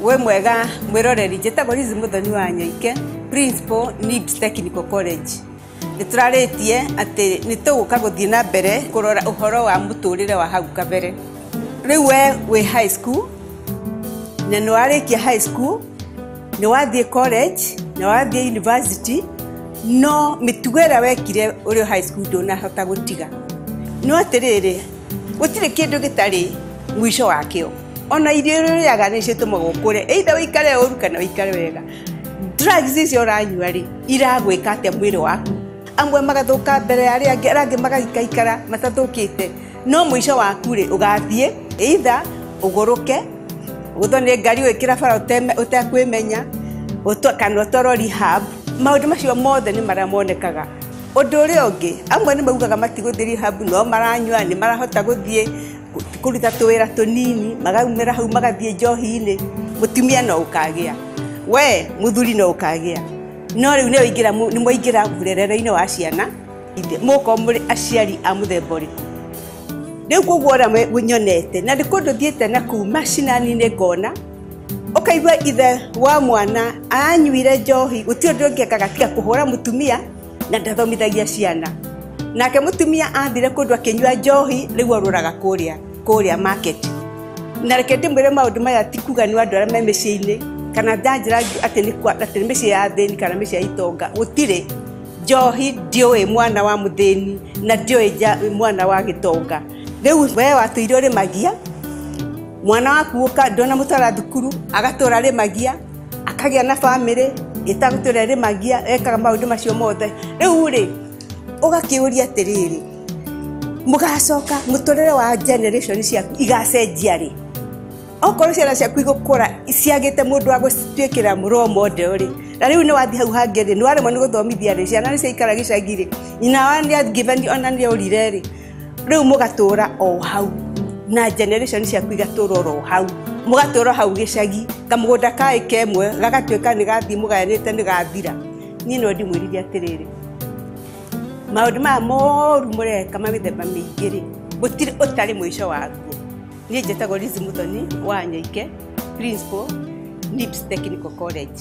we mwega mwiroreri njitagwo Liz Muthoni wa Nyoike, principal NIBS Technical College. Nituraretie ati nituguka guthie na mbere kurora uhoro wa muturire wa hau kabere. Riu we high school na no arikia high school ni wathie college na wathie university no mitugera wekire uri high school ndona hota gutiga no atiriri gutire kindu gitari mwisho wakio ona irio riaga ni citumagwo kure either wikare uru kana wikare wega drugs icio ranyua ri iragwika atia mwiri waku amwe magathuka mbere ya arangi magaikaikara matathukite no mwisho waku ri ugathie either uguruke uthone ngari wikira bara utakwimenya kana utoro rehab maundu macio mothe ni maramonekaga undu uri ungi amwe ni maugaga matiguthi rehab no maranyua ni marahota guthie kuruta tuwira tunini magaumira hau magathie njohi-ini mutumia no ukagia we muthuri no ukagia no riu ni moingira murerere-ini wa ciana muko muri aciari a muthemba uriku riu koguo ora nyonete na ndikundu thiete na kuu macinani-ini ngona ukaigua ithe wa mwana anyuire njohi gutio ndungikaga tiga kuhura mutumia na ndathomithagia ciana nake mutumia athire kundu akinyua njohi riu aruraga kuria market na reke ndimwire maundu maya tikuga ni andu aria me micii-ini kana ndanjira ati ni micii ya thini kana micii ya itonga gutire njohi ndiui mwana wa muthini na ndiui mwana wa gitonga riu we watuire uri magia mwana waku uka ndona mutara thukuru agatura ri magia akagia na family itagutura ri magia ekaga maundu macio mothe riu ri ugakiuria atiriri mugacoka muturire wa generation ciaku igacenjia ri okorwo ciana ciaku igukura ciagite mundu wa gutwikira role model ri na riu ni wathi hau hangeri ni waremwo ni guthomithia ri ciana ni ciikara gicagiri ina wani given ona ni urire ri riu mugatura o hau na generation ciaku igatura ro hau mugatura hau gicagi kamugunda kai kemwe gagatwika ni gathi mugayanite ni gathira ni no ndimwiriria atiriri maundu ma moru mureka mamithemba mingiri gutire utari mwisho waguo ni njitagwo Liz Muthoni wa Nyoike, principal NIBS Technical College.